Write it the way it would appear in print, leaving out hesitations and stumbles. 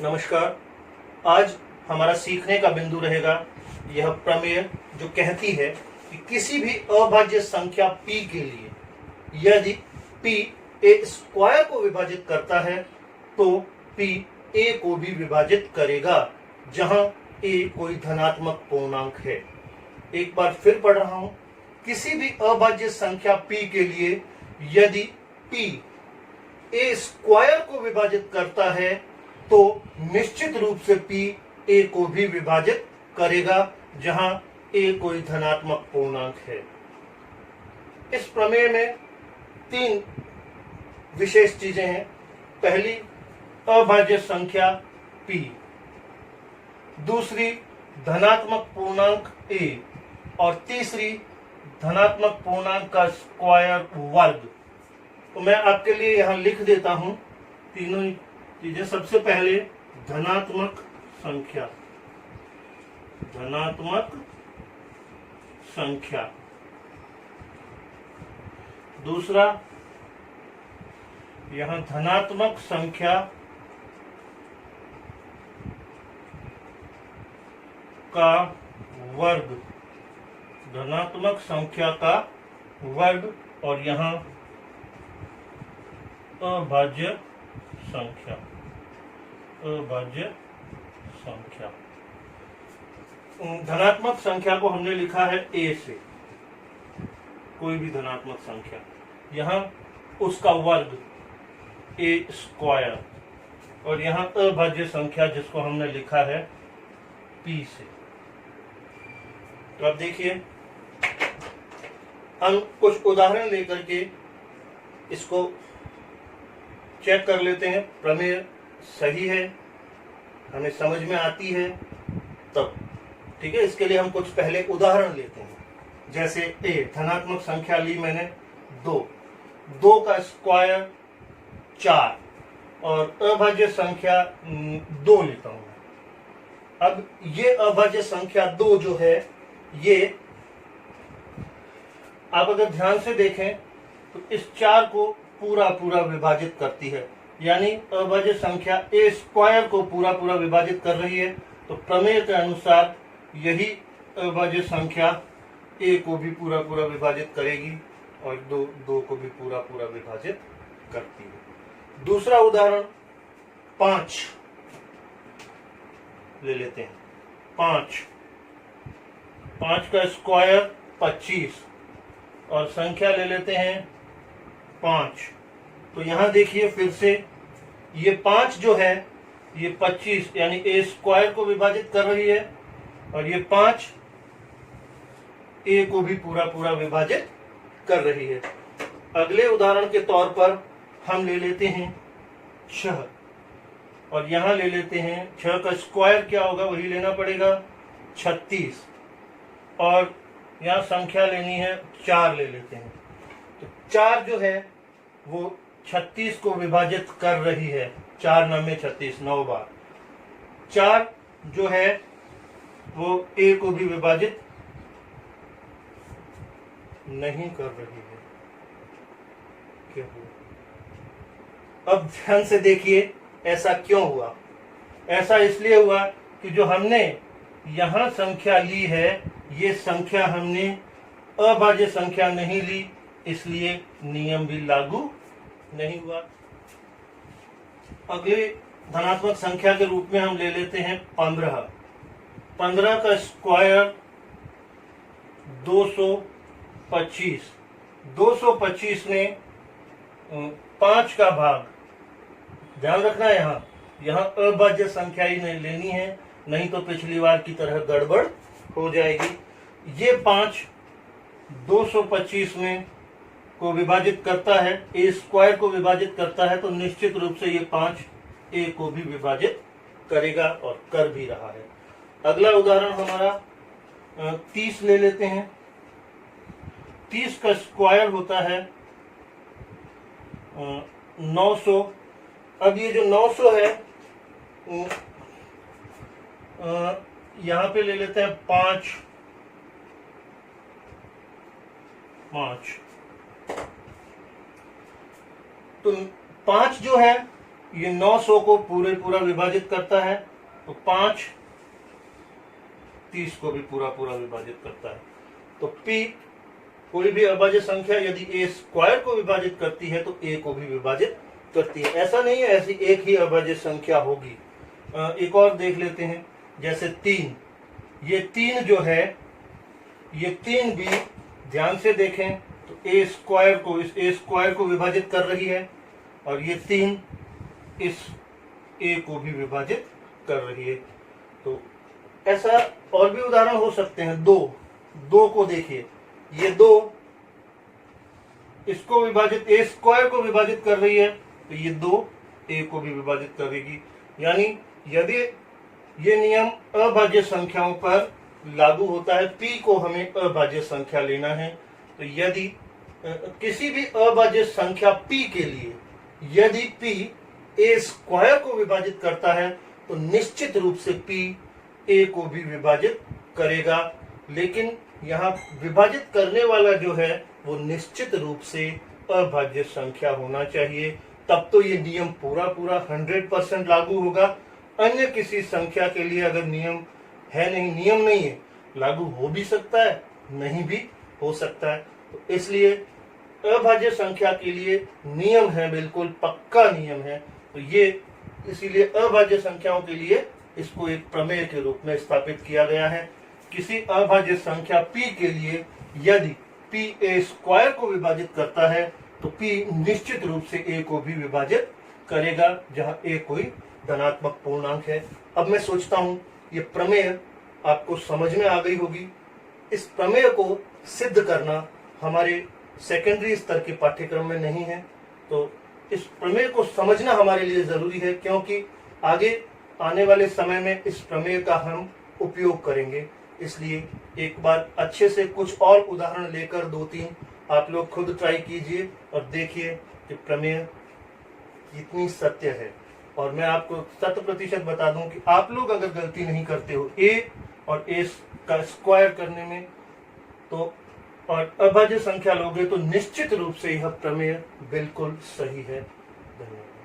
नमस्कार। आज हमारा सीखने का बिंदु रहेगा यह प्रमेय जो कहती है कि किसी भी अभाज्य संख्या p के लिए यदि p a स्क्वायर को विभाजित करता है तो p a को भी विभाजित करेगा, जहां a कोई धनात्मक पूर्णांक है। एक बार फिर पढ़ रहा हूं, किसी भी अभाज्य संख्या p के लिए यदि p a स्क्वायर को विभाजित करता है तो निश्चित रूप से p a को भी विभाजित करेगा, जहां a कोई धनात्मक पूर्णांक है। इस प्रमेय में तीन विशेष चीजें हैं। पहली, अभाज्य संख्या p, दूसरी धनात्मक पूर्णांक a और तीसरी धनात्मक पूर्णांक का स्क्वायर वर्ग। तो मैं आपके लिए यहां लिख देता हूं तीनों चीजें। सबसे पहले धनात्मक संख्या, दूसरा यहां धनात्मक संख्या का वर्ग, और यहां अभाज्य संख्या। धनात्मक संख्या को हमने लिखा है a से, कोई भी धनात्मक संख्या, यहां उसका वर्ग a स्क्वायर, और यहां अभाज्य संख्या जिसको हमने लिखा है p से। तो अब देखिए, हम कुछ उदाहरण लेकर के इसको चेक कर लेते हैं। प्रमेय सही है, हमें समझ में आती है तब, ठीक है। इसके लिए हम कुछ पहले उदाहरण लेते हैं। जैसे a, धनात्मक संख्या ली मैंने 2 का स्क्वायर 4, और अभाज्य संख्या 2 लेता हूं। अब ये अभाज्य संख्या 2 जो है, ये आप अगर ध्यान से देखें तो इस 4 को पूरा विभाजित करती है, यानी अभाज्य संख्या a स्क्वायर को पूरा विभाजित कर रही है। तो प्रमेय के अनुसार यही अभाज्य संख्या a को भी पूरा विभाजित करेगी और 2 को भी पूरा विभाजित करती है। दूसरा उदाहरण 5 ले लेते हैं। 5 का स्क्वायर 25, और संख्या ले लेते हैं 5। तो यहां देखिए फिर से, ये 5 जो है ये 25 यानी a स्क्वायर को विभाजित कर रही है, और ये 5 a को भी पूरा विभाजित कर रही है। अगले उदाहरण के तौर पर हम ले लेते हैं 6, और यहां ले लेते हैं 6 का स्क्वायर क्या होगा, वही लेना पड़ेगा 36, और यहां संख्या लेनी है 4 ले लेते हैं। तो 4 जो है वो 36 को विभाजित कर रही है। 4 9 36, 9 बार। 4 जो है वो a को भी विभाजित नहीं कर रही है। क्यों हुआ? अब ध्यान से देखिए, ऐसा क्यों हुआ? ऐसा इसलिए हुआ कि जो हमने यहां संख्या ली है, ये संख्या हमने अभाज्य संख्या नहीं ली, इसलिए नियम भी लागू नहीं हुआ। अगले धनात्मक संख्या के रूप में हम ले लेते हैं 15 का स्क्वायर 225। 225 में 5 का भाग, ध्यान रखना है, यहाँ अभाज्य संख्या ही नहीं लेनी है, नहीं तो पिछली बार की तरह गड़बड़ हो जाएगी। ये 5 225 में को विभाजित करता है, a स्क्वायर को विभाजित करता है, तो निश्चित रूप से ये 5 a को भी विभाजित करेगा और कर भी रहा है। अगला उदाहरण हमारा 30 ले लेते हैं। 30 का स्क्वायर होता है 900। अब ये जो 900 है, यहां पे ले लेते हैं 5। तो 5 जो है ये 900 को पूरा विभाजित करता है, तो 5 30 को भी पूरा विभाजित करता है। तो p कोई भी अभाज्य संख्या यदि a स्क्वायर को विभाजित करती है तो a को भी विभाजित करती है। ऐसा नहीं है ऐसी एक ही अभाज्य संख्या होगी। एक और देख लेते हैं, जैसे 3, ये 3 जो है, ये 3 भी ध्यान से देखें तो a स्क्वायर को इस a स्क्वायर को विभाजित कर रही है, और ये 3 इस a को भी विभाजित कर रही है। तो ऐसा और भी उदाहरण हो सकते हैं। 2 को देखिए, ये 2 इसको विभाजित a स्क्वायर को विभाजित कर रही है, तो ये 2 a को भी विभाजित करेगी। यानी यदि ये नियम अभाज्य संख्याओं पर लागू होता है, p को हमें अभाज्य संख्या लेना है, तो यदि किसी भी अभाज्य संख्या p के लिए यदि p a स्क्वायर को विभाजित करता है तो निश्चित रूप से p a को भी विभाजित करेगा। लेकिन यहाँ विभाजित करने वाला जो है वो निश्चित रूप से अभाज्य संख्या होना चाहिए, तब तो ये नियम पूरा 100% लागू होगा। अन्य किसी संख्या के लिए अगर नियम नहीं है, लागू हो भी सकता है, नहीं भी हो सकता है। तो इसलिए अभाज्य संख्या के लिए नियम है, बिल्कुल पक्का नियम है। तो ये इसीलिए अभाज्य संख्याओं के लिए इसको एक प्रमेय के रूप में स्थापित किया गया है। किसी अभाज्य संख्या p के लिए यदि p a स्क्वायर को विभाजित करता है तो p निश्चित रूप से a को भी विभाजित करेगा, जहां a कोई धनात्मक पूर्णांक है। अब मैं सोचता हूं ये प्रमेय आपको समझ में आ गई होगी। इस प्रमेय को सिद्ध करना हमारे सेकेंडरी स्तर के पाठ्यक्रम में नहीं है, तो इस प्रमेय को समझना हमारे लिए जरूरी है, क्योंकि आगे आने वाले समय में इस प्रमेय का हम उपयोग करेंगे। इसलिए एक बार अच्छे से कुछ और उदाहरण लेकर 2-3 आप लोग खुद ट्राई कीजिए और देखिए कि प्रमेय कितनी सत्य है। और मैं आपको 100% बता दूं कि आप लोग अगर गलती नहीं करते हो a और a का स्क्वायर करने में, तो और अभाज्य संख्या लोगे तो निश्चित रूप से यह प्रमेय बिल्कुल सही है। धन्यवाद।